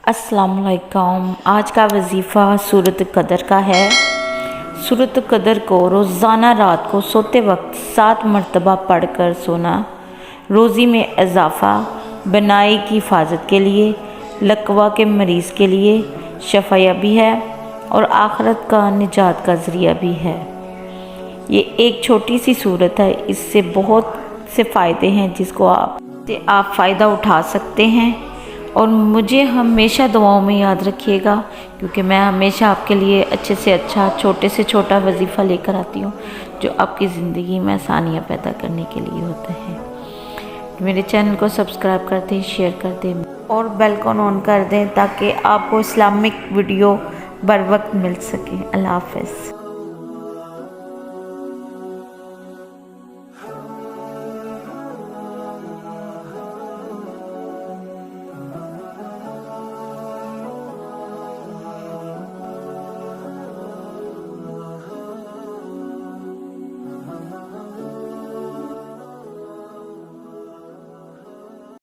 अस्सलामुअलैकुम। आज का वजीफ़ा सूरत कदर का है। सूरत कदर को रोज़ाना रात को सोते वक्त 7 मरतबा पढ़ कर सोना रोज़ी में इजाफ़ा, बनाई की हिफाजत के लिए, लकवा के मरीज़ के लिए शफ़ाया भी है और आखिरत का निजात का ज़रिया भी है। ये एक छोटी सी सूरत है, इससे बहुत से फ़ायदे हैं जिसको आप फ़ायदा उठा सकते हैं। और मुझे हमेशा दुआओं में याद रखिएगा, क्योंकि मैं हमेशा आपके लिए अच्छे से अच्छा, छोटे से छोटा वजीफ़ा लेकर आती हूँ जो आपकी ज़िंदगी में आसानियाँ पैदा करने के लिए होते हैं। मेरे चैनल को सब्सक्राइब कर दें, शेयर कर दें और बेल को ऑन कर दें ताकि आपको इस्लामिक वीडियो बर वक्त मिल सके। अल्लाह हाफ़िज़।